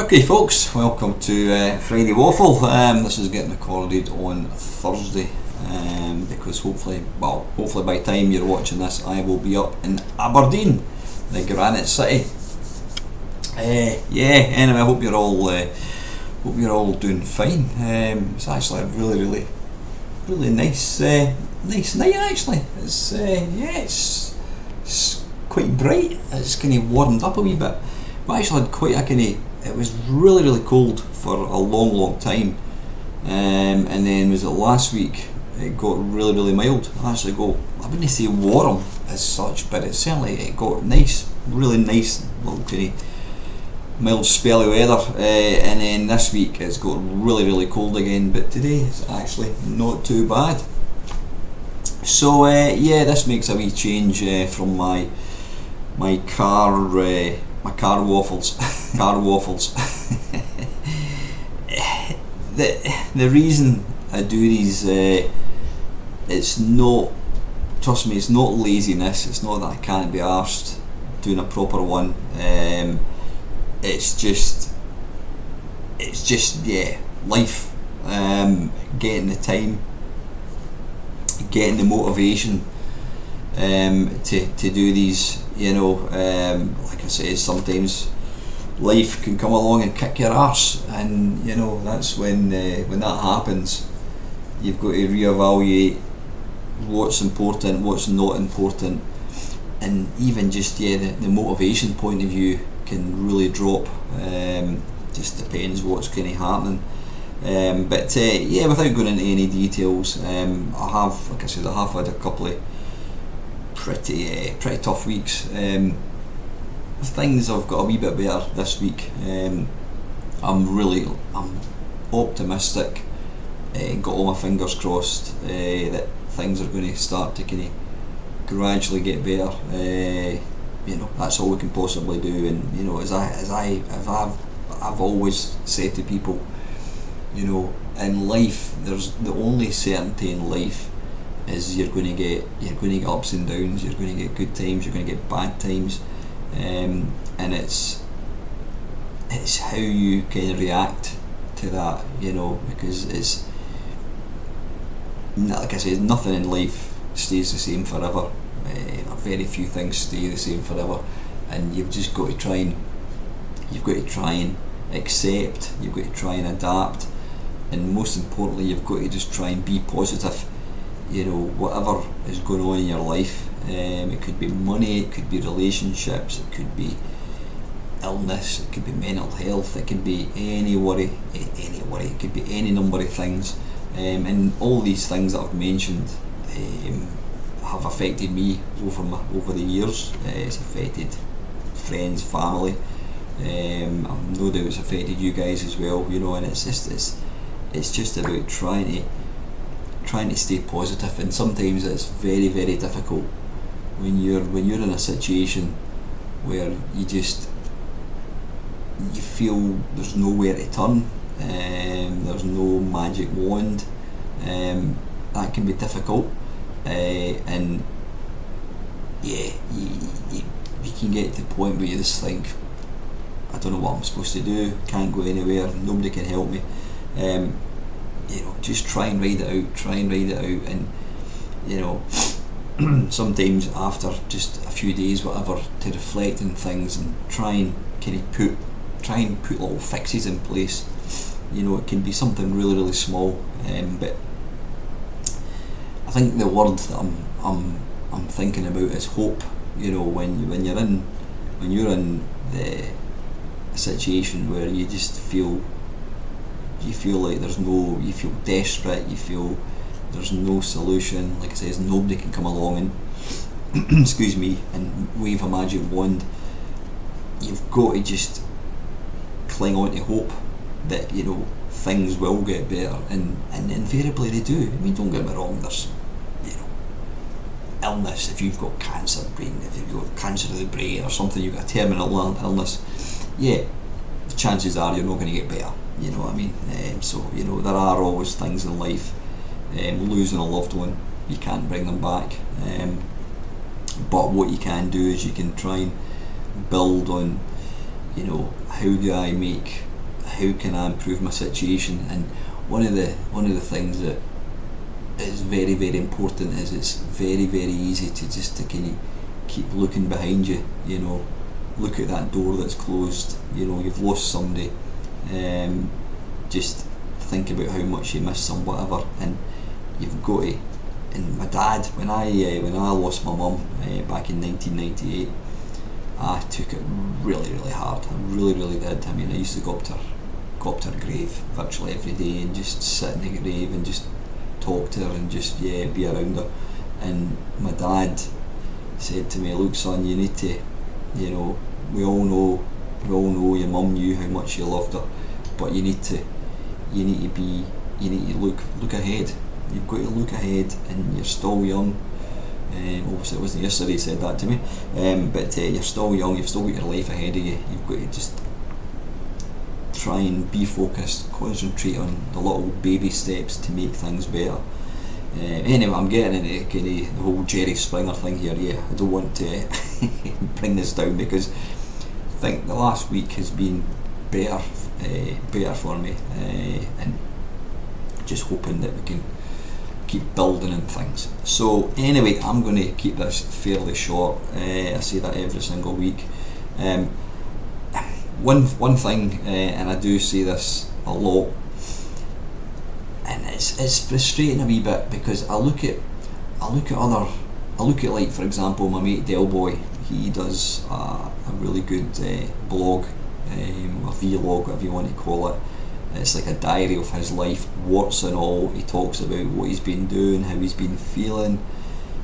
Okay folks, welcome to Friday Waffle. This is getting recorded on Thursday because hopefully by the time you're watching this I will be up in Aberdeen, the Granite City. Anyway, I hope you're all doing fine. It's actually a really nice night actually. It's quite bright. It's kind of warmed up a wee bit. We actually had quite a it was really cold for a long time, and then was it last week it got really mild. I wouldn't say warm as such, but it got really nice little kind of mild spelly weather, and then this week it's got really cold again, but today it's actually not too bad. So this makes a wee change from my car waffles. The reason I do these, it's not, trust me, it's not laziness. It's not that I can't be arsed doing a proper one. It's just life. Getting the time, getting the motivation to do these. Like I say, sometimes life can come along and kick your arse, and that's when that happens. You've got to reevaluate what's important, what's not important, and even just the motivation point of view can really drop. Just depends what's kind of happening. But without going into any details, I have had a couple of pretty tough weeks. Things have got a wee bit better this week. I'm optimistic. Got all my fingers crossed that things are going to start to kind of gradually get better. That's all we can possibly do. And I've always said to people, in life, there's the only certainty in life is you're going to get ups and downs. You're going to get good times. You're going to get bad times, and it's how you kind of react to that. Because it's like I said, nothing in life stays the same forever. Very few things stay the same forever, and you've just got to try and accept. You've got to try and adapt, and most importantly, you've got to just try and be positive. Whatever is going on in your life, it could be money, it could be relationships, it could be illness, it could be mental health, it could be any worry, it could be any number of things, and all these things that I've mentioned have affected me over the years. It's affected friends, family. No doubt it's affected you guys as well. And it's just about trying to stay positive, and sometimes it's very difficult when you're in a situation where you feel there's nowhere to turn, there's no magic wand. That can be difficult, and you can get to the point where you just think, I don't know what I'm supposed to do, can't go anywhere, nobody can help me. Just try and ride it out, and sometimes after just a few days, whatever, to reflect on things and try and put little fixes in place. It can be something really small, but I think the word that I'm thinking about is hope. When you're in the situation where you just feel like you feel desperate, you feel there's no solution, like I says, nobody can come along and excuse me, and wave a magic wand. You've got to just cling on to hope that things will get better, and invariably they do. I mean, don't get me wrong, there's illness. If you've got cancer, if you've got cancer of the brain or something, you've got a terminal illness, the chances are you're not going to get better. You know what I mean? So there are always things in life. Losing a loved one, you can't bring them back. But what you can do is you can try and build on, how do I make how can I improve my situation? And one of the things that is very, very important is it's very, very easy to kind of keep looking behind you. Look at that door that's closed. You've lost somebody. Just think about how much you miss some whatever, and you've got to. And my dad, when I lost my mum back in 1998, I took it really, really hard. I really, really did. I mean, I used to go up to her grave virtually every day and just sit in the grave and just talk to her and just be around her. And my dad said to me, "Look, son, you need to, we all know your mum knew how much you loved her, but you need to look ahead. You've got to look ahead, and you're still young." Obviously it wasn't yesterday he said that to me, but you're still young, you've still got your life ahead of you. You've got to just try and be focused, concentrate on the little baby steps to make things better. Anyway, I'm getting into kind of the whole Jerry Springer thing here. I don't want to bring this down, because I think the last week has been better for me, and just hoping that we can keep building and things. So anyway, I'm going to keep this fairly short. I say that every single week. One thing, and I do say this a lot, and it's frustrating a wee bit, because I look at like, for example, my mate Delboy. He does a really good blog, a vlog, whatever you want to call it. It's like a diary of his life, warts and all. He talks about what he's been doing, how he's been feeling.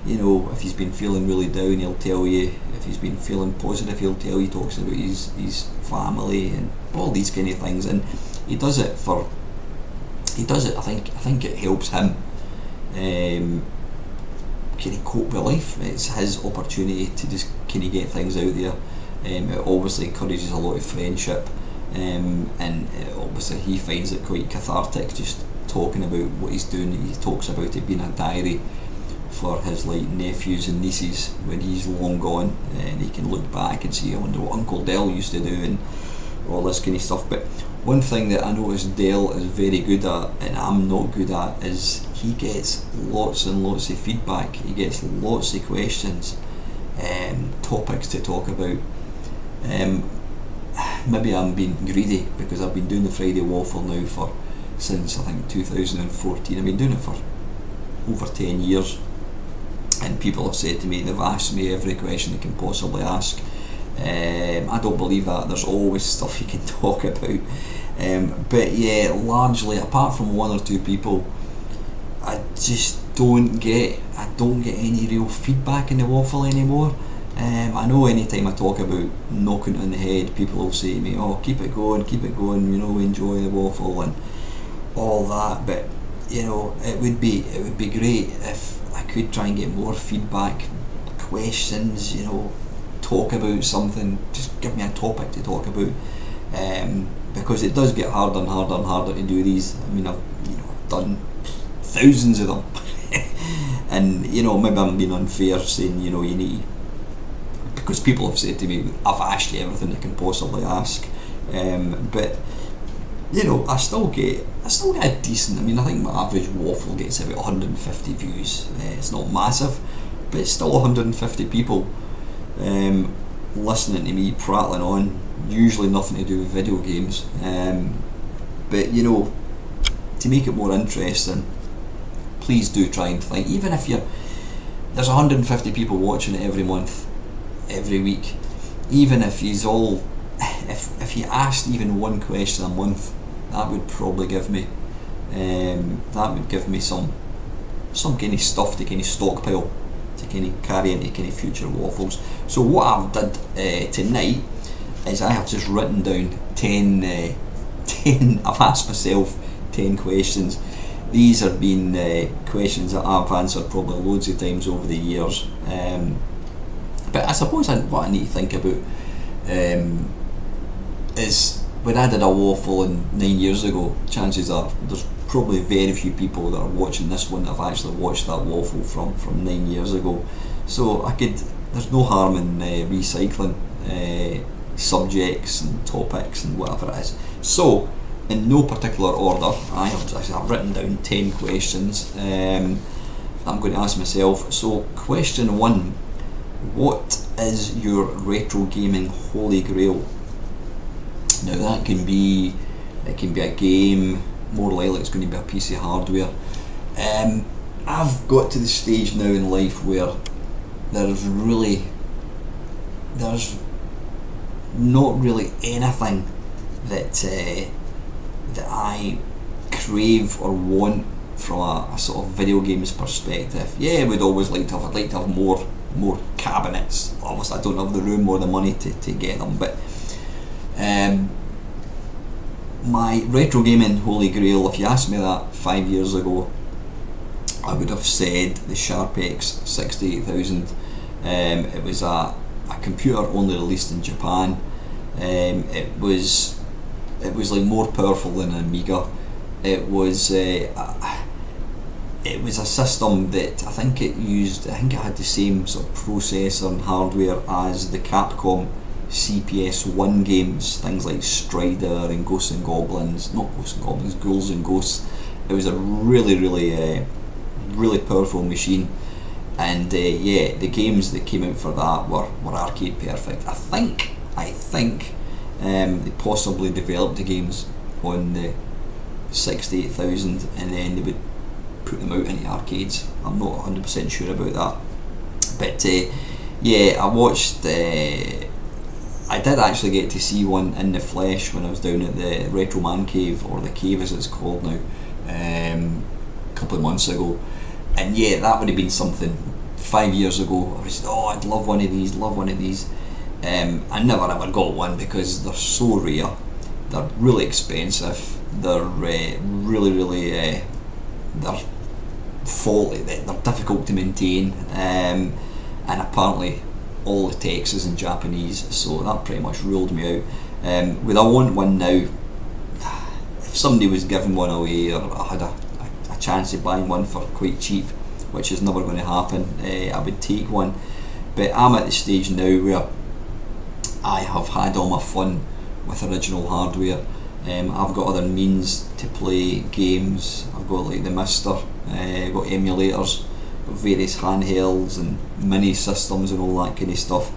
If he's been feeling really down, he'll tell you. If he's been feeling positive, he'll tell you. He talks about his family and all these kind of things. And he does it. I think it helps him kind of cope with life. It's his opportunity to just kind of get things out there. It obviously encourages a lot of friendship. And obviously he finds it quite cathartic just talking about what he's doing. He talks about it being a diary for his nephews and nieces when he's long gone, and he can look back and see, I wonder what Uncle Del used to do and all this kind of stuff. But one thing that I notice Del is very good at, and I'm not good at, is he gets lots and lots of feedback. He gets lots of questions, topics to talk about. Maybe I'm being greedy, because I've been doing the Friday Waffle now since I think 2014. I've been doing it for over 10 years, and people have said to me, they've asked me every question they can possibly ask. I don't believe that. There's always stuff you can talk about, but yeah, largely apart from one or two people, I just don't get any real feedback in the waffle anymore. I know anytime I talk about knocking it on the head, people will say to me, "Oh, keep it going, enjoy the waffle," and all that. But it would be great if I could try and get more feedback, questions. Talk about something. Just give me a topic to talk about, because it does get harder and harder and harder to do these. I mean, I've done thousands of them, and maybe I'm being unfair saying you need. Because people have said to me, I've asked you everything I can possibly ask, but I still get a decent. I mean, I think my average waffle gets about 150 views. It's not massive, but it's still 150 people listening to me prattling on. Usually nothing to do with video games, but to make it more interesting, please do try and think. Even if there's 150 people watching it every month, every week, even if if you asked even one question a month, that would probably give me some kind of stuff to kind of stockpile, to kind of carry into kind of future waffles. So what I've did tonight is I have just written down 10 I've asked myself 10 questions. These have been questions that I've answered probably loads of times over the years. But I suppose what I need to think about is when I did a waffle 9 years ago, chances are there's probably very few people that are watching this one that have actually watched that waffle from 9 years ago. So there's no harm in recycling subjects and topics and whatever it is. So, in no particular order, I've written down 10 questions I'm going to ask myself. So, question 1, what is your retro gaming holy grail? Now that can be a game, more likely it's going to be a piece of hardware. I've got to the stage now in life where there's not really anything that I crave or want from a sort of video games perspective. Yeah, I'd like to have more cabinets. Obviously I don't have the room or the money to get them, but my retro gaming holy grail, if you asked me that 5 years ago, I would have said the Sharp X 68000. It was a computer only released in Japan. It was like more powerful than an Amiga. It was a system that I think it had the same sort of processor and hardware as the Capcom CPS1 games, things like Strider and Ghouls and Ghosts. It was a really powerful machine, and the games that came out for that were arcade perfect. I think they possibly developed the games on the 68000 and then they would put them out into arcades. I'm not 100% sure about that, but I watched. I did actually get to see one in the flesh when I was down at the Retro Man Cave, or the Cave as it's called now, a couple of months ago. And that would have been something 5 years ago. I was, I'd love one of these. I never ever got one because they're so rare. They're really expensive. They're really they're faulty. They're difficult to maintain, and apparently all the text is in Japanese, so that pretty much ruled me out. Would I want one now? If somebody was giving one away, or I had a chance of buying one for quite cheap, which is never going to happen, I would take one. But I'm at the stage now where I have had all my fun with original hardware. I've got other means to play games. I've got like the Mister, I've got emulators, got various handhelds and mini systems and all that kind of stuff.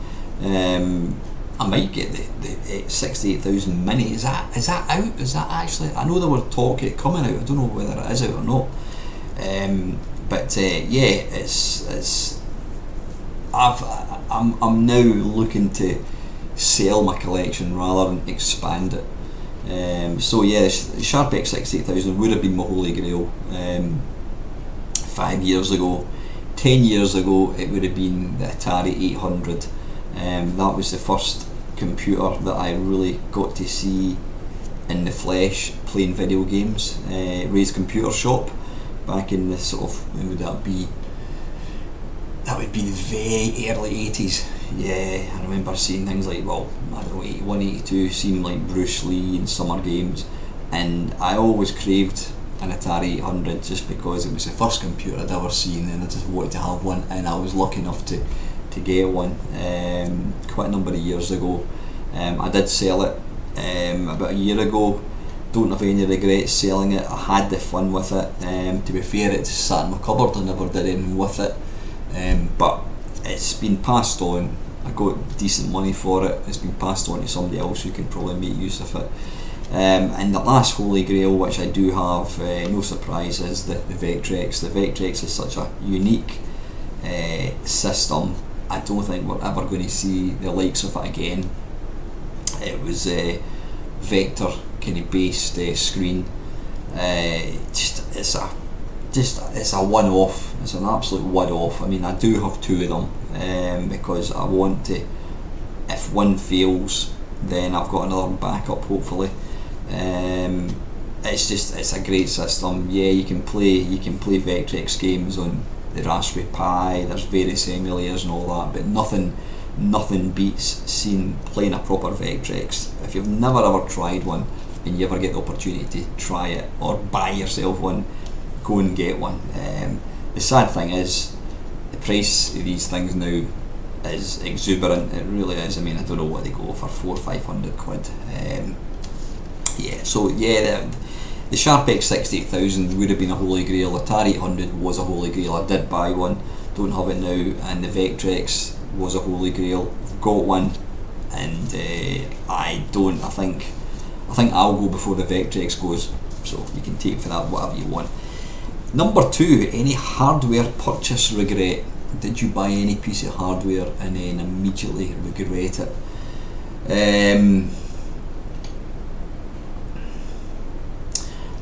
I might get the 68000 Mini. Is that out? Is that actually? I know there were talk it coming out. I don't know whether it is out or not. I'm now looking to sell my collection rather than expand it. The Sharp X 68000 would have been my holy grail 5 years ago. 10 years ago it would have been the Atari 800. That was the first computer that I really got to see in the flesh playing video games. Ray's Computer Shop back in the sort of, when would that be? That would be the very early 80s. Yeah, I remember seeing things like, 81, 82, seeing like Bruce Lee in summer games, and I always craved an Atari 800 just because it was the first computer I'd ever seen and I just wanted to have one, and I was lucky enough to get one quite a number of years ago. I did sell it about a year ago. Don't have any regrets selling it. I had the fun with it. To be fair, it just sat in my cupboard. I never did anything with it, but it's been passed on. I got decent money for it. It's been passed on to somebody else who can probably make use of it. And the last holy grail, which I do have, no surprise, is the Vectrex. The Vectrex is such a unique system. I don't think we're ever going to see the likes of it again. It was a vector kind of based screen. It's a one-off. It's an absolute one-off. I mean, I do have two of them because I want to. If one fails, then I've got another backup. Hopefully, it's a great system. Yeah, you can play Vectrex games on the Raspberry Pi. There's various emulators and all that, but nothing beats playing a proper Vectrex. If you've never ever tried one and you ever get the opportunity to try it or buy yourself one, go and get one. The sad thing is the price of these things now is exuberant. It really is. I mean, I don't know what they go for, £400-500. Yeah, so yeah, the Sharp X68000 would have been a holy grail. Atari 800 was a holy grail. I did buy one, don't have it now, and the Vectrex was a holy grail. I've got one, and I think I'll go before the Vectrex goes. So you can take for that whatever you want. Number 2, any hardware purchase regret? Did you buy any piece of hardware and then immediately regret it? I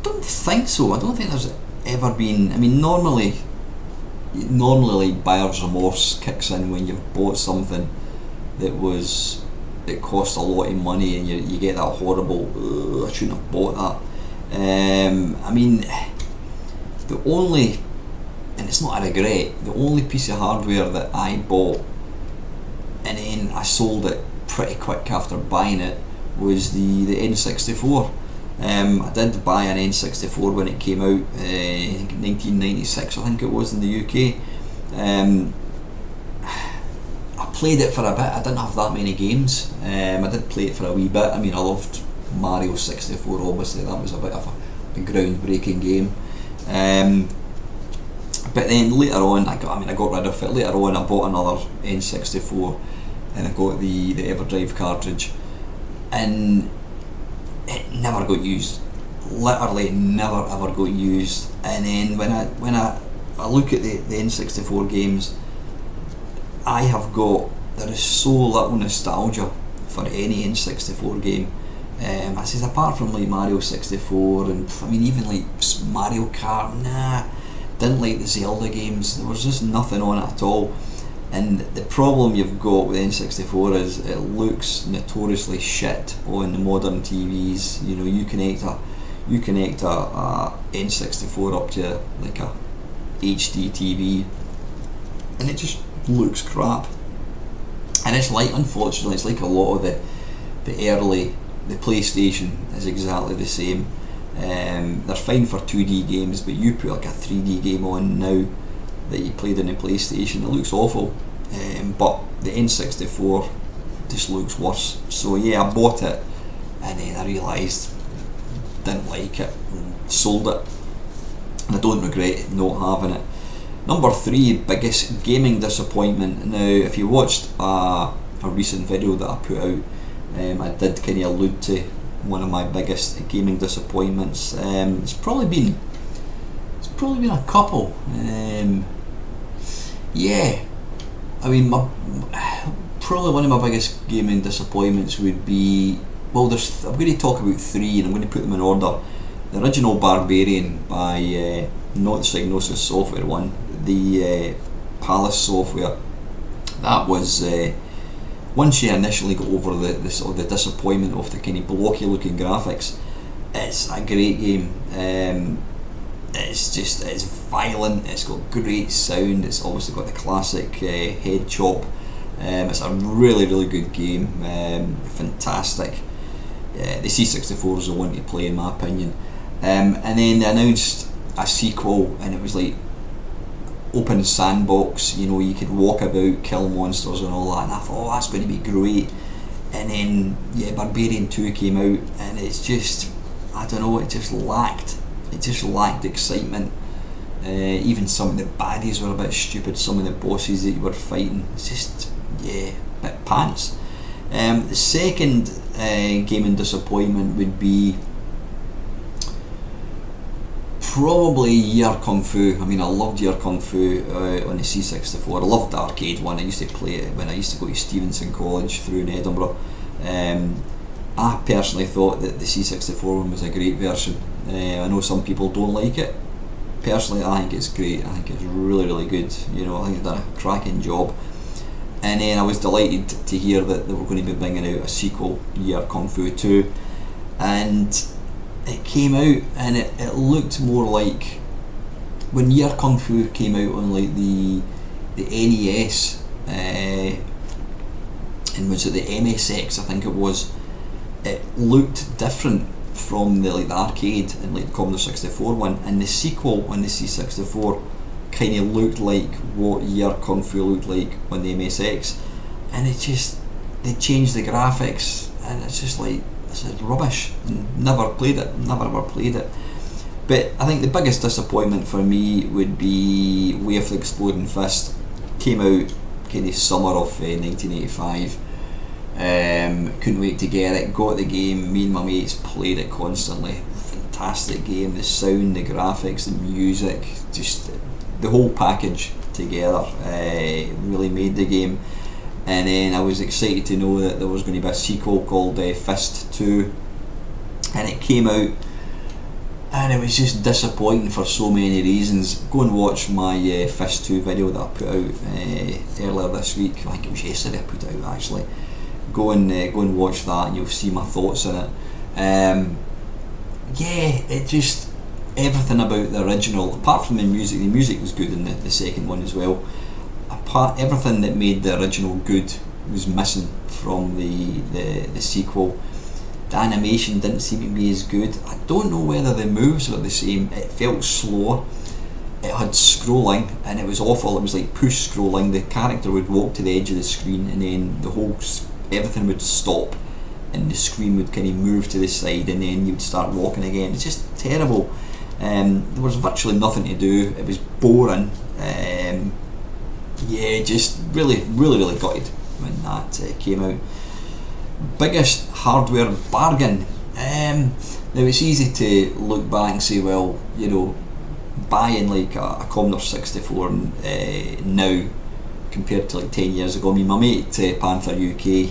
don't think so. I don't think there's ever been. I mean, normally like buyer's remorse kicks in when you've bought something that cost a lot of money, and you get that horrible, I shouldn't have bought that. I mean, the only, and it's not a regret, the only piece of hardware that I bought and then I sold it pretty quick after buying it was the N64. I did buy an N64 when it came out, I think 1996 I think it was in the UK. I played it for a bit. I didn't have that many games. I did play it for a wee bit. I mean, I loved Mario 64, obviously. That was a bit of a groundbreaking game. But then later on, I got rid of it. Later on, I bought another N64, and I got the EverDrive cartridge, and it never got used. Literally never ever got used. And then when I look at the N64 games, there is so little nostalgia for any N64 game. I says, apart from like Mario 64 and I mean even like Mario Kart, didn't like the Zelda games. There was just nothing on it at all. And the problem you've got with N64 is it looks notoriously shit on the modern TVs. You know, you connect a N64 up to like a HD TV, and it just looks crap. And it's like, unfortunately, it's like a lot of the PlayStation is exactly the same. They're fine for 2D games, but you put like a 3D game on now that you played in the PlayStation, it looks awful. But the N64 just looks worse. So yeah, I bought it, and then I realised didn't like it, and sold it, and I don't regret not having it. Number 3, biggest gaming disappointment. Now, if you watched a recent video that I put out, I did kind of allude to one of my biggest gaming disappointments. It's probably been a couple. Yeah, I mean, probably one of my biggest gaming disappointments would be, well, I'm going to talk about 3, and I'm going to put them in order. The original Barbarian by not the Psygnosis Software one, the Palace Software. That was once you initially got over the sort of the disappointment of the kind of blocky looking graphics, it's a great game. It's violent, it's got great sound, it's obviously got the classic head chop. It's a really, really good game, fantastic. The C64 is the one to play in my opinion. And then they announced a sequel, and it was like open sandbox, you know, you could walk about, kill monsters and all that, and I thought, oh, that's going to be great. And then yeah, Barbarian 2 came out, and it's just, I don't know, it just lacked excitement. Even some of the baddies were a bit stupid, some of the bosses that you were fighting, it's just, yeah, a bit pants. The second gaming disappointment would be probably Year Kung Fu. I mean, I loved Year Kung Fu on the C64. I loved the arcade one. I used to play it when I used to go to Stevenson College through in Edinburgh. I personally thought that the C64 one was a great version. I know some people don't like it. Personally, I think it's great. I think it's really, really good. You know, I think they've done a cracking job. And then I was delighted to hear that they were going to be bringing out a sequel, Year Kung Fu 2, and it came out, and it looked more like when Year Kung Fu came out on like the NES, and was it the MSX, I think it was. It looked different from the arcade and like the Commodore 64 one, and the sequel on the C64 kind of looked like what Year Kung Fu looked like on the MSX, and they changed the graphics, and it's just like, this is rubbish, and never played it, never ever played it. But I think the biggest disappointment for me would be Way of the Exploding Fist. Came out kind of summer of 1985. Couldn't wait to get it. Got the game. Me and my mates played it constantly. Fantastic game. The sound, the graphics, the music, just the whole package together really made the game. And then I was excited to know that there was going to be a sequel called Fist 2, and it came out. And it was just disappointing for so many reasons. Go and watch my Fist 2 video that I put out earlier this week. I think it was yesterday I put it out actually. Go and watch that and you'll see my thoughts on it. It just, everything about the original, apart from the music was good in the second one as well. Everything that made the original good was missing from the sequel. The animation didn't seem to be as good. I don't know whether the moves were the same. It felt slower. It had scrolling and it was awful. It was like push scrolling. The character would walk to the edge of the screen and then everything would stop and the screen would kind of move to the side and then you'd start walking again. It's just terrible. There was virtually nothing to do. It was boring. Just really gutted when that came out. Biggest hardware bargain. Now it's easy to look back and say, well, you know, buying like a Commodore 64 now compared to like 10 years ago. I mean, my mate Panther UK, did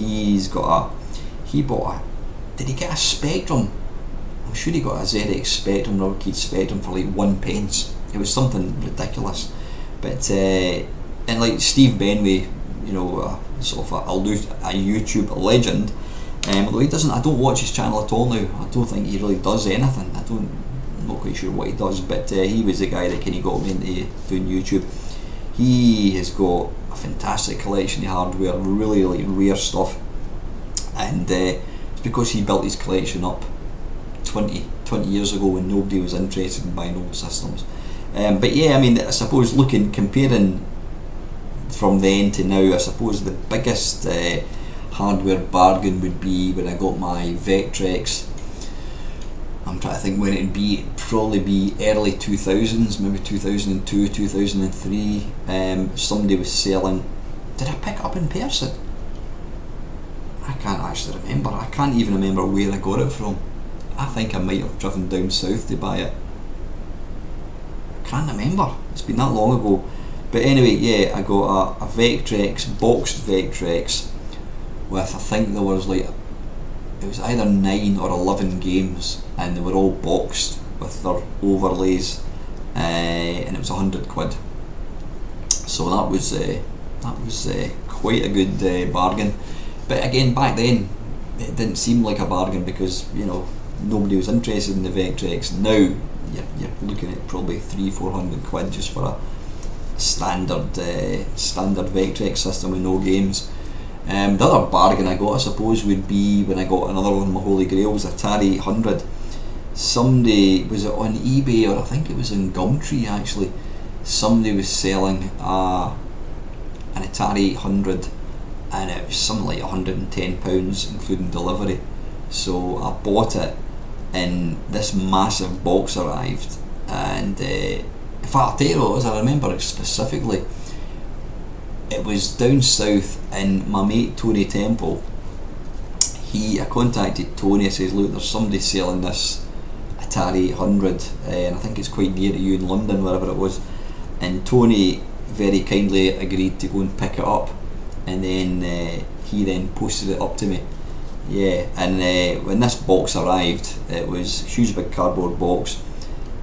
he get a Spectrum? I'm sure he got a ZX Spectrum, Arcade Spectrum for like £1. It was something ridiculous. But and like Steve Benway, you know, sort of a YouTube legend. Although I don't watch his channel at all now. I don't think he really does anything. I'm not quite sure what he does, but he was the guy that kind of got me into doing YouTube. He has got a fantastic collection of hardware, really like rare stuff, and it's because he built his collection up 20 years ago when nobody was interested in buying old systems. But yeah, I mean, I suppose comparing from then to now, I suppose the biggest hardware bargain would be when I got my Vectrex. I'm trying to think when it'd be. It'd probably be early 2000s, maybe 2002, 2003. Somebody was selling. Did I pick it up in person? I can't actually remember. I can't even remember where I got it from. I think I might have driven down south to buy it. I can't remember. It's been that long ago. But anyway, yeah, I got a Vectrex, boxed Vectrex, with I think there was like, it was either 9 or 11 games, and they were all boxed with their overlays, and it was £100. So that was quite a good bargain. But again, back then it didn't seem like a bargain because, you know, nobody was interested in the Vectrex. Now you're looking at probably £300-400 just for a standard Vectrex system with no games. The other bargain I got, I suppose, would be when I got another one of my holy grails, Atari 800. Somebody, was it on eBay or I think it was in Gumtree actually, somebody was selling an Atari 800 and it was something like £110 including delivery. So I bought it and this massive box arrived, and in fact I'll tell you what it was, I remember it specifically. It was down south, and my mate Tony Temple, I contacted Tony, I says, look, there's somebody selling this Atari 800 and I think it's quite near to you in London, wherever it was, and Tony very kindly agreed to go and pick it up, and then he then posted it up to me. Yeah, and when this box arrived, it was a huge big cardboard box.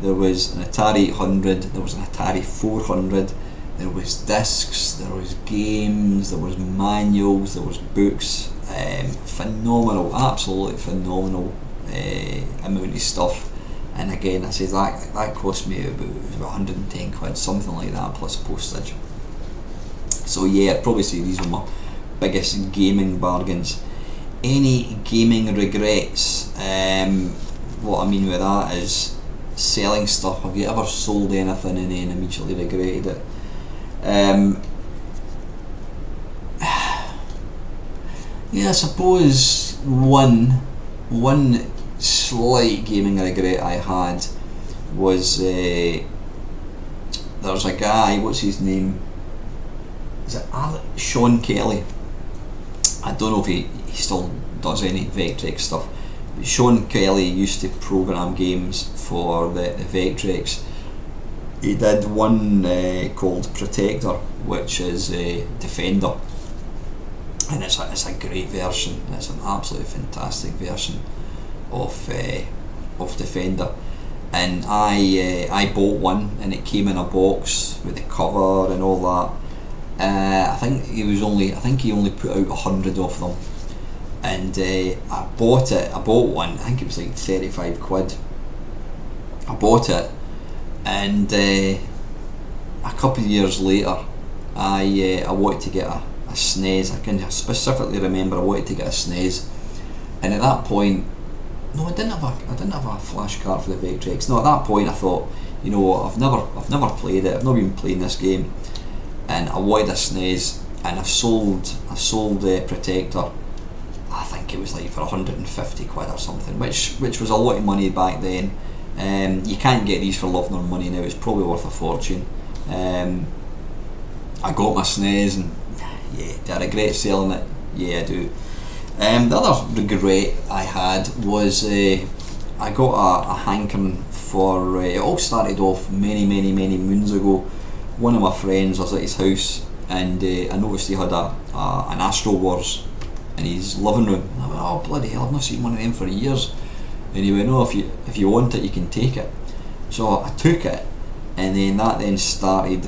There was an Atari 800, there was an Atari 400, there was discs, there was games, there was manuals, there was books. Phenomenal, absolutely phenomenal amount of stuff. And again, I say that cost me about £110, something like that, plus postage. So yeah, I'd probably say these were my biggest gaming bargains. Any gaming regrets? What I mean with that is selling stuff. Have you ever sold anything and then immediately regretted it? Yeah, I suppose one One slight gaming regret I had was there's a guy, what's his name? Is it Sean Kelly? I don't know if he still does any Vectrex stuff. But Sean Kelly used to program games for the Vectrex. He did one called Protector, which is Defender, and it's a great version. It's an absolutely fantastic version of Defender. And I bought one, and it came in a box with the cover and all that. I think he only put out 100 of them, and I bought one. I think it was like 35 quid. I bought it, and a couple of years later, I wanted to get a SNES. I can specifically remember I wanted to get a SNES, and at that point, no, I didn't have a flash card for the Vectrex. No, at that point I thought, you know, I've never played it. I've not been playing this game, and I wanted a SNES, and I sold Protector. I think it was like for 150 quid or something, which was a lot of money back then. You can't get these for love nor money now. It's probably worth a fortune. I got my SNES, and yeah, do I regret selling it? Yeah, I do. The other regret I had was I got a hankering for. It all started off many moons ago. One of my friends, I was at his house, and I noticed he had an Astro Wars in his living room. And I went, oh bloody hell, I've not seen one of them for years. And he went, no, if you want it, you can take it. So I took it, and then that then started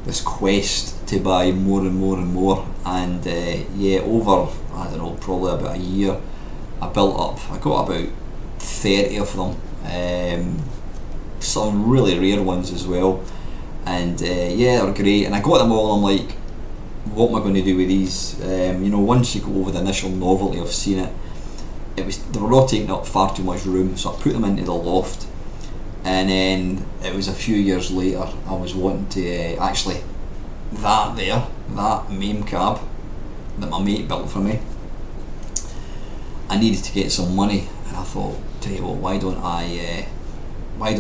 this quest to buy more and more and more. And over, I don't know, probably about a year, I got about 30 of them. Some really rare ones as well, and they were great. And I got them all. I'm like, what am I going to do with these? Once you go over the initial novelty of seeing it, they were all taking up far too much room, so I put them into the loft. And then it was a few years later, I was wanting to that MAME cab that my mate built for me, I needed to get some money, and I thought, tell you what, why don't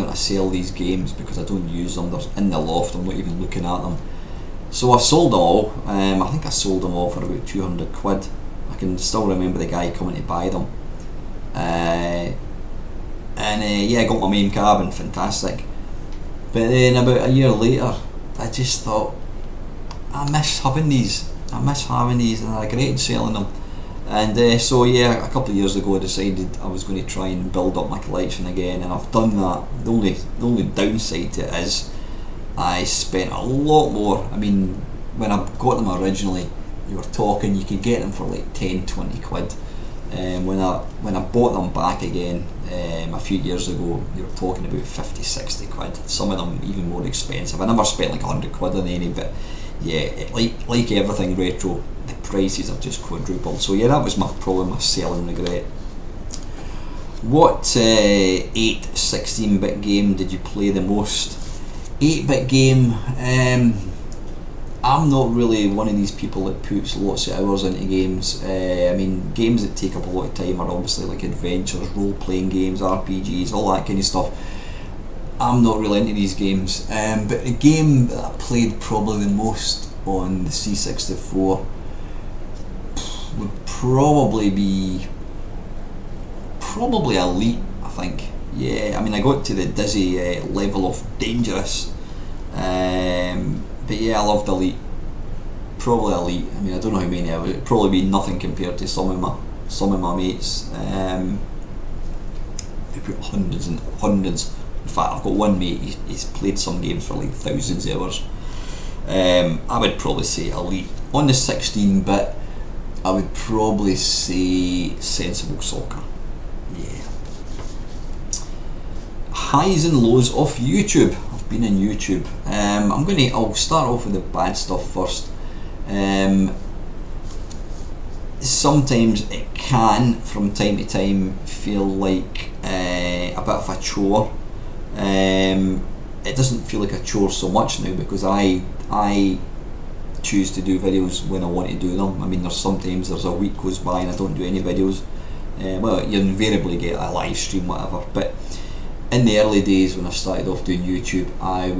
I sell these games, because I don't use them. They're in the loft, I'm not even looking at them. So I sold them all. I think I sold them all for about 200 quid. I can still remember the guy coming to buy them. I got my MAME cab, and fantastic. But then about a year later, I just thought, I miss having these, and I regretted selling them. And a couple of years ago I decided I was going to try and build up my collection again, and I've done that. The only downside to it is I spent a lot more. I mean, when I got them originally, you could get them for like 10-20 quid. When I bought them back again a few years ago, you were talking about 50-60 quid. Some of them even more expensive. I never spent like 100 quid on any, but yeah, like everything retro, the prices have just quadrupled. So yeah, that was probably my selling regret. What 16-bit game did you play the most? 8-bit game, I'm not really one of these people that puts lots of hours into games. Games that take up a lot of time are obviously like adventures, role-playing games, RPGs, all that kind of stuff. I'm not really into these games, but the game that I played probably the most on the C64 would probably be Elite, I think. Yeah, I got to the dizzy level of dangerous, but yeah, I loved Elite. Probably Elite. I don't know how many. It would probably be nothing compared to some of my mates. They put hundreds and hundreds. In fact, I've got one mate. He's played some games for like thousands of hours. I would probably say Elite. On the 16-bit, I would probably say Sensible Soccer. Yeah. Highs and lows of YouTube. I've been in YouTube. I'll start off with the bad stuff first. Sometimes it can, from time to time, feel like a bit of a chore. It doesn't feel like a chore so much now, because I choose to do videos when I want to do them. I mean, there's a week goes by and I don't do any videos. Well, you invariably get a live stream, whatever. But in the early days when I started off doing YouTube, I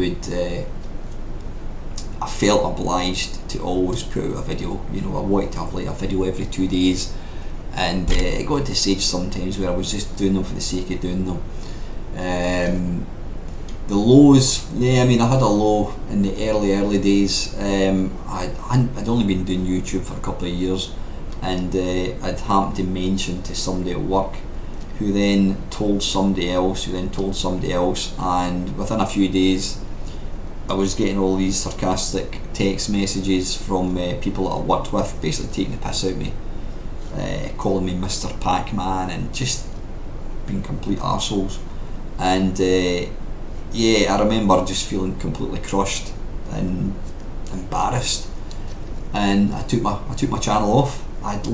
felt obliged to always put out a video. You know, I wanted to have like a video every 2 days, and it got to the stage sometimes where I was just doing them for the sake of doing them. The lows, yeah, I mean, I had a low in the early days. I'd only been doing YouTube for a couple of years, and I'd happened to mention to somebody at work, who then told somebody else, and within a few days I was getting all these sarcastic text messages from people that I worked with, basically taking the piss out of me, calling me Mr. Pac-Man, and just being complete arseholes. And yeah, I remember just feeling completely crushed and embarrassed, and I took my channel off. Quite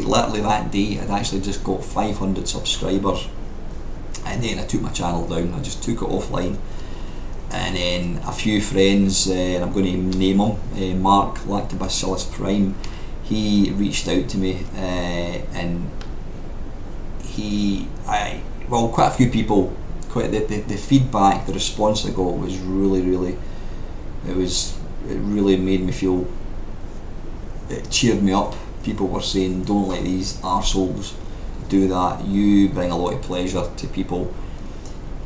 literally that day, I'd actually just got 500 subscribers, and then I took my channel down. I just took it offline, and then a few friends, and I'm going to name them, Mark Lactobacillus Prime, he reached out to me, and quite a few people. The feedback, the response I got was really, it really made me feel, it cheered me up. People were saying, don't let these arseholes do that, you bring a lot of pleasure to people,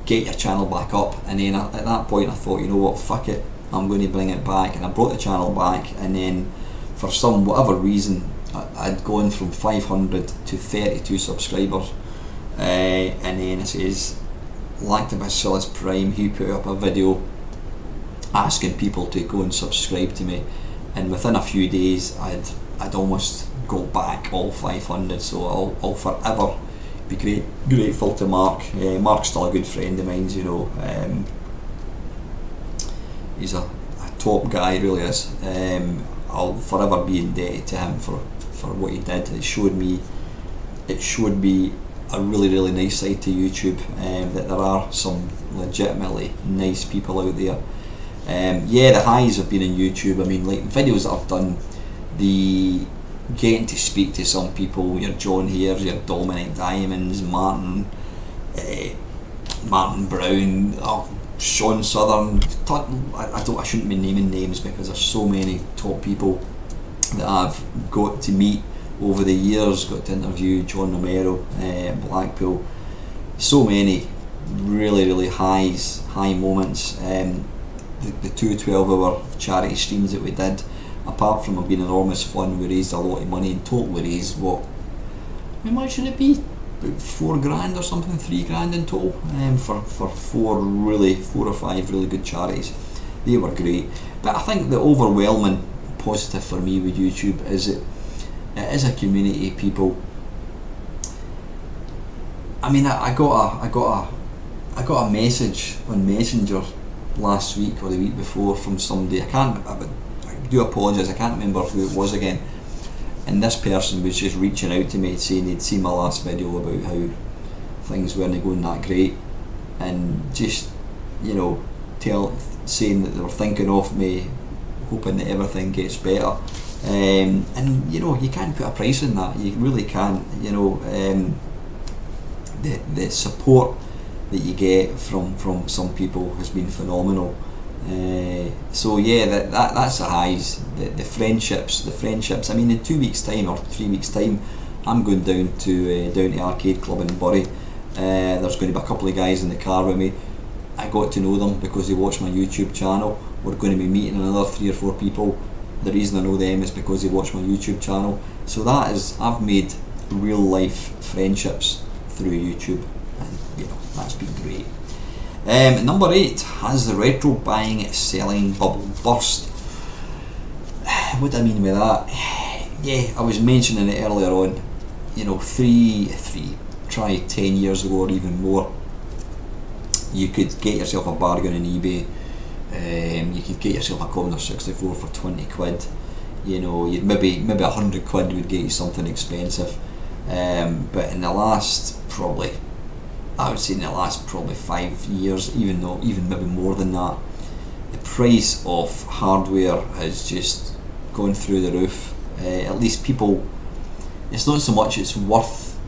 get your channel back up. And then at that point I thought, you know what, fuck it, I'm going to bring it back, and I brought the channel back. And then for whatever reason, I'd gone from 500 to 32 subscribers, and then it says Lactobacillus Prime, he put up a video asking people to go and subscribe to me, and within a few days I'd almost got back all 500. So I'll forever be grateful to Mark. Mark's still a good friend of mine, you know. He's a top guy, really is. I'll forever be indebted to him for what he did. It showed me a really nice side to YouTube, that there are some legitimately nice people out there. Yeah, the highs have been in YouTube. I mean, like videos that I've done, the getting to speak to some people, your John Hares, your Dominic Diamonds, Martin Brown, Sean Southern. I shouldn't be naming names because there's so many top people that I've got to meet over the years, got to interview John Romero, Blackpool. So many really high moments. The 2 12-hour charity streams that we did, apart from it being enormous fun, we raised a lot of money, and totally raised how much should it be? About $4,000 or something, $3,000 in total, for four or five really good charities. They were great. But I think the overwhelming positive for me with YouTube is it is a community of people. I mean, I got a message on Messenger last week or the week before from somebody. I do apologise, I can't remember who it was again, and this person was just reaching out to me saying they'd seen my last video about how things weren't going that great, and just, you know, saying that they were thinking of me, hoping that everything gets better. And you know, you can't put a price on that, you really can't. You know, the support that you get from some people has been phenomenal. So yeah, that's the highs. The friendships. I mean, in 2 weeks' time or 3 weeks' time, I'm going down to Arcade Club in Bury. There's going to be a couple of guys in the car with me. I got to know them because they watch my YouTube channel. We're going to be meeting another 3 or 4 people. The reason I know them is because they watch my YouTube channel. So I've made real life friendships through YouTube, and you know, that's been great. Number 8, has the retro buying selling bubble burst? What do I mean by that? Yeah, I was mentioning it earlier on. You know, try 10 years ago or even more, you could get yourself a bargain on eBay. You could get yourself a Commodore 64 for 20 quid. You know, you'd maybe 100 quid would get you something expensive. But in the last probably 5 years, even maybe more than that, price of hardware has just gone through the roof. At least people, it's not so much it's worth,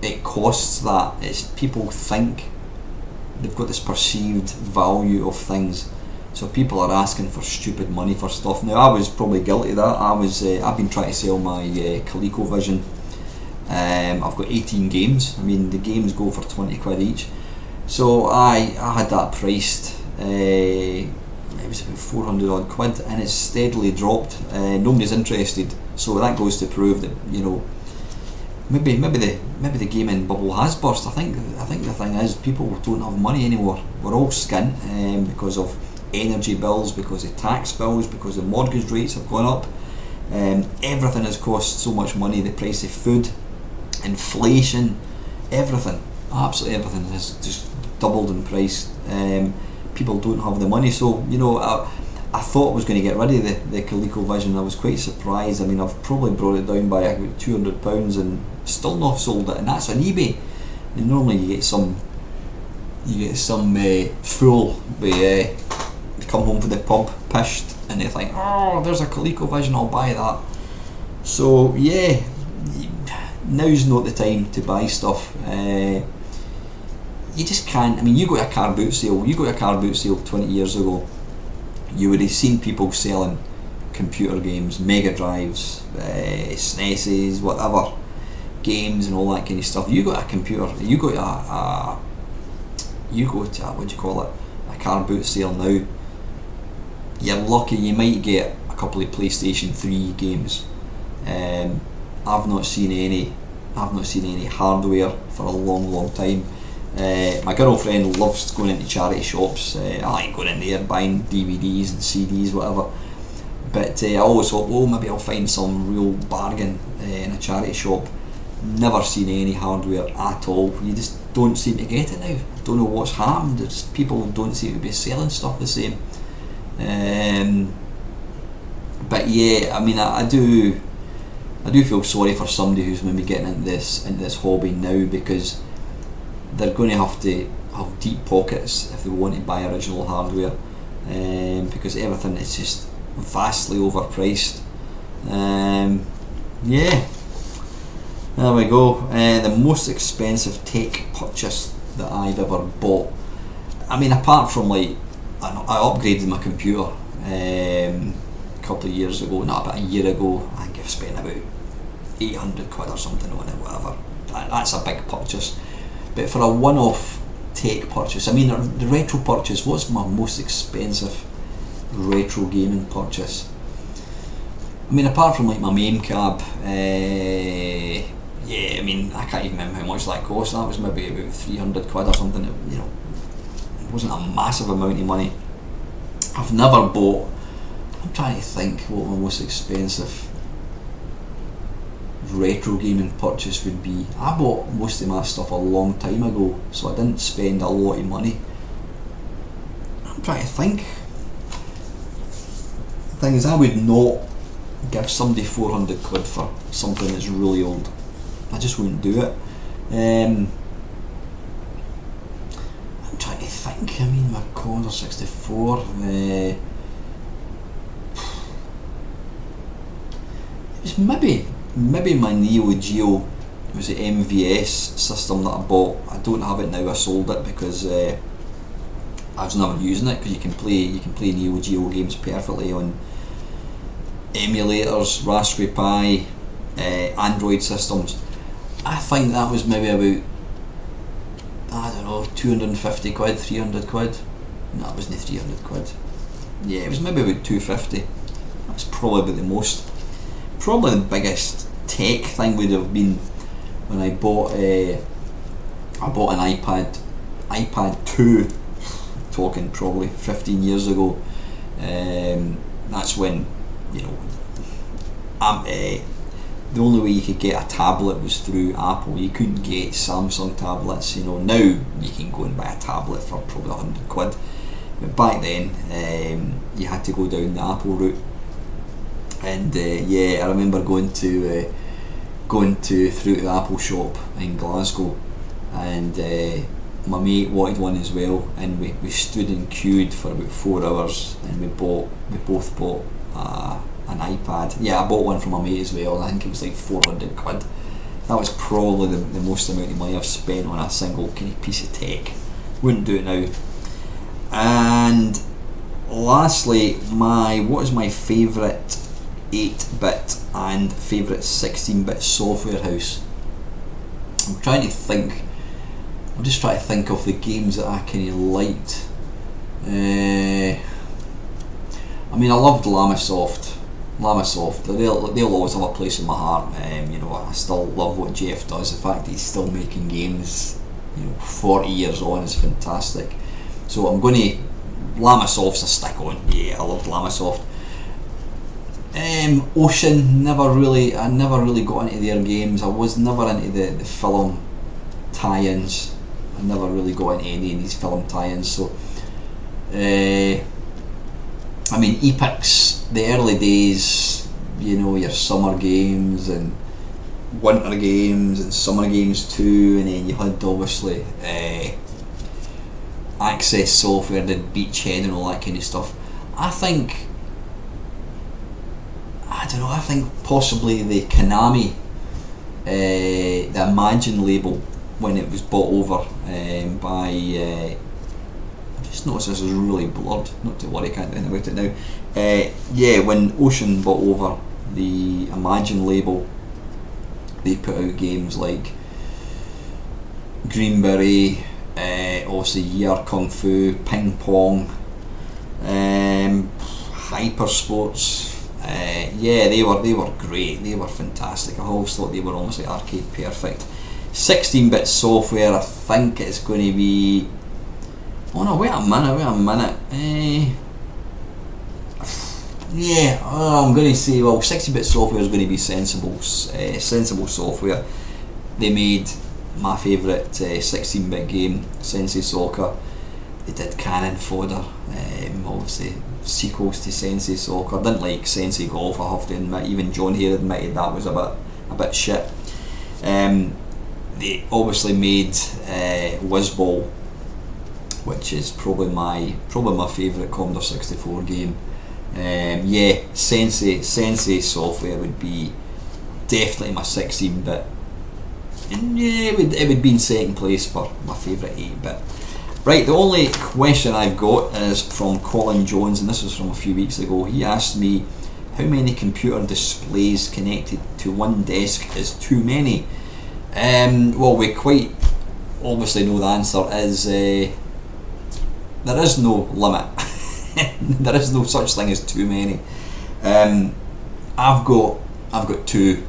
it costs that, it's people think they've got this perceived value of things, so people are asking for stupid money for stuff. Now I was probably guilty of that. I've been trying to sell my ColecoVision. I've got 18 games. I mean, the games go for 20 quid each, so I had that priced, it was about 400 odd quid, and it's steadily dropped. Nobody's interested, so that goes to prove that, you know, maybe the gaming bubble has burst. I think the thing is, people don't have money anymore. We're all skint because of energy bills, because of tax bills, because the mortgage rates have gone up. Everything has cost so much money. The price of food, inflation, everything, absolutely everything has just doubled in price. People don't have the money, so, you know, I thought I was going to get rid of the ColecoVision. I was quite surprised. I mean, I've probably brought it down by about £200 and still not sold it, and that's on eBay. And normally you get some fool they come home from the pub pissed and they think, oh, there's a ColecoVision, I'll buy that. So yeah, now's not the time to buy stuff. You just can't. I mean, you go to a car boot sale 20 years ago, you would have seen people selling computer games, Mega Drives, SNESes, whatever, games and all that kind of stuff. You got a computer, you go to a what do you call it, a car boot sale now, you're lucky, you might get a couple of PlayStation 3 games. I've not seen any hardware for a long time. My girlfriend loves going into charity shops. I like going in there buying DVDs and CDs, whatever. But I always thought, well, maybe I'll find some real bargain in a charity shop. Never seen any hardware at all. You just don't seem to get it now. I don't know what's happened. It's people don't seem to be selling stuff the same. But yeah, I mean, I do feel sorry for somebody who's maybe getting into this hobby now, because they're going to have deep pockets if they want to buy original hardware, because everything is just vastly overpriced. Yeah, there we go. The most expensive tech purchase that I've ever bought. I mean, apart from, like, I upgraded my computer a couple of years ago, not about a year ago. I think I've spent about 800 quid or something on it, whatever. That's a big purchase. But for a one-off tech purchase, I mean, the retro purchase, what's my most expensive retro gaming purchase? I mean, apart from, like, my main cab, yeah, I mean, I can't even remember how much that cost. That was maybe about 300 quid or something. You know, it wasn't a massive amount of money. I've never bought, I'm trying to think what my most expensive retro gaming purchase would be. I bought most of my stuff a long time ago, so I didn't spend a lot of money. I'm trying to think. The thing is, I would not give somebody 400 quid for something that's really old. I just wouldn't do it. I'm trying to think. I mean, my Commodore 64. It was maybe my Neo Geo. It was the MVS system that I bought. I don't have it now. I sold it because I was never using it, because you can play Neo Geo games perfectly on emulators, Raspberry Pi, Android systems. I think that was maybe about, I don't know, 250 quid, 300 quid. No, it wasn't 300 quid. Yeah, it was maybe about 250. That's probably about the most. Probably the biggest tech thing would have been when I bought an iPad 2, talking probably 15 years ago. That's when, you know, the only way you could get a tablet was through Apple. You couldn't get Samsung tablets. You know, now you can go and buy a tablet for probably 100 quid. But back then, you had to go down the Apple route. And yeah, I remember going through to the Apple shop in Glasgow, and my mate wanted one as well, and we stood and queued for about 4 hours, and we both bought an iPad. Yeah, I bought one for my mate as well, and I think it was like 400 quid. That was probably the most amount of money I've spent on a single kind of piece of tech. Wouldn't do it now. And lastly, what is my favourite 8-bit and favourite 16-bit software house? I'm just trying to think of the games that I kind of liked. I mean, I loved Lamasoft. They'll always have a place in my heart. I still love what Jeff does. The fact that he's still making games, 40 years on, is fantastic. So I'm going to Lamasoft's a stick on. Yeah, I loved Lamasoft. Ocean, I never really got into their games. I was never into the film tie-ins. I never really got into any of these film tie-ins. So, I mean, Epix, the early days, your summer games and winter games and summer games too, and then you had obviously Access Software, the Beachhead and all that kind of stuff. I think possibly the Konami, the Imagine label, when it was bought over by, I just noticed this is really blurred, not to worry, can't do anything about it now. When Ocean bought over the Imagine label, they put out games like Greenberry, obviously Year Kung Fu, Ping Pong, Hypersports. They were great. They were fantastic. I always thought they were almost like arcade perfect. 16-bit software, I think it's going to be. Oh no! Wait a minute. I'm going to say 16-bit software is going to be sensible software. They made my favourite 16-bit game, Sensei Soccer. They did Cannon Fodder, obviously sequels to Sensei Soccer. Didn't like Sensei Golf, I have to admit. Even John here admitted that was a bit shit. They obviously made Whizball, which is probably my favourite Commodore 64 game. Sensei Software would be definitely my 16-bit. And it would be in second place for my favourite 8-bit. Right, the only question I've got is from Colin Jones, and this was from a few weeks ago. He asked me, how many computer displays connected to one desk is too many? Well, we quite obviously know the answer is there is no limit. There is no such thing as too many. I've got two.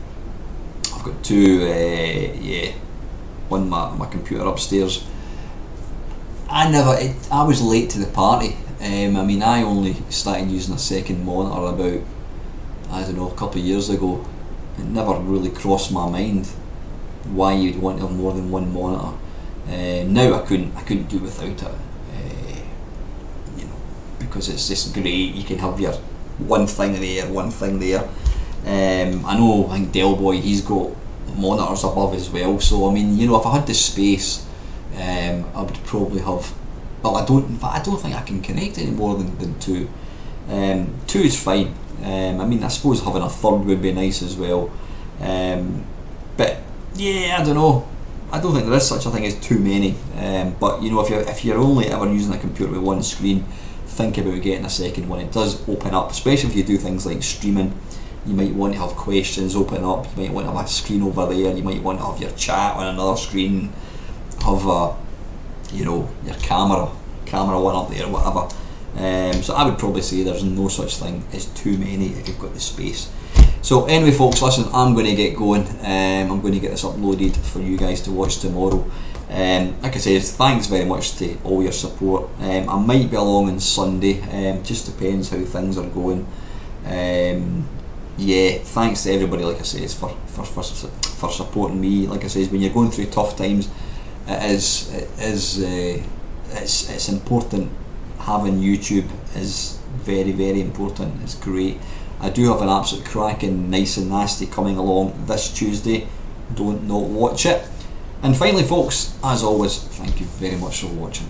One my computer upstairs. I was late to the party. I mean, I only started using a second monitor about, a couple of years ago. It never really crossed my mind why you'd want to have more than one monitor. Now I couldn't do without it. Because it's just great. You can have your one thing there. I think Del Boy, he's got monitors above as well. So I mean, if I had the space, I would probably have. Well, I don't think I can connect any more than two. Two is fine. I mean, I suppose having a third would be nice as well. But yeah, I don't know. I don't think there is such a thing as too many. But if you're only ever using a computer with one screen, think about getting a second one. It does open up, especially if you do things like streaming. You might want to have questions open up. You might want to have a screen over there. You might want to have your chat on another screen. Have your camera one up there, whatever. So I would probably say there's no such thing as too many if you've got the space. So anyway, folks, listen, I'm going to get going. I'm going to get this uploaded for you guys to watch tomorrow. Like I said, thanks very much to all your support. I might be along on Sunday. Just depends how things are going. Thanks to everybody, like I say, for supporting me. Like I say, when you're going through tough times, it's important. Having YouTube is very, very important. It's great. I do have an absolute cracking Nice and Nasty coming along this Tuesday. Don't not watch it. And finally, folks, as always, thank you very much for watching.